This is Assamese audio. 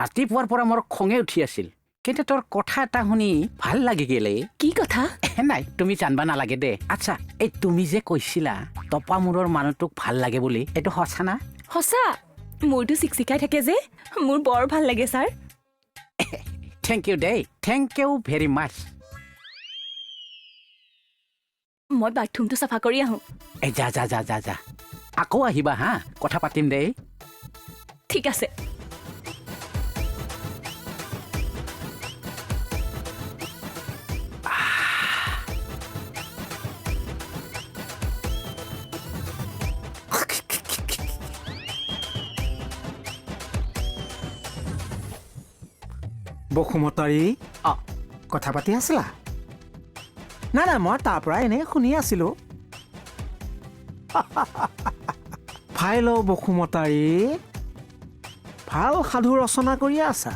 ৰাতিপুৱাৰ পৰা মোৰ খঙে উঠি আছিল কিন্তু তোৰ কথা এটা শুনি ভাল লাগি গেলে কি কথা নাই তুমি জানবা নালাগে দে আচ্ছা এই তুমি যে কৈছিলা তপামূৰৰ মানুহটোক ভাল লাগে বুলি এইটো সঁচা না সঁচা মোৰটো চিকচিকাই থাকে যে মোৰ বৰ ভাল লাগে ছাৰ থেংক ইউ দেই থেংক ইউ ভেৰি মাছ মই বাথৰুমটো চাফা কৰি আহোঁ এই যা যা যা যা যা আকৌ আহিবা হা কথা পাতিম দেই ঠিক আছে বসুমতাৰী কথা পাতি আছিলা নাই নাই মই তাৰ পৰা এনেই শুনি আছিলো ফাইল বসুমতাৰী ভাল সাধু ৰচনা কৰিয়ে আছা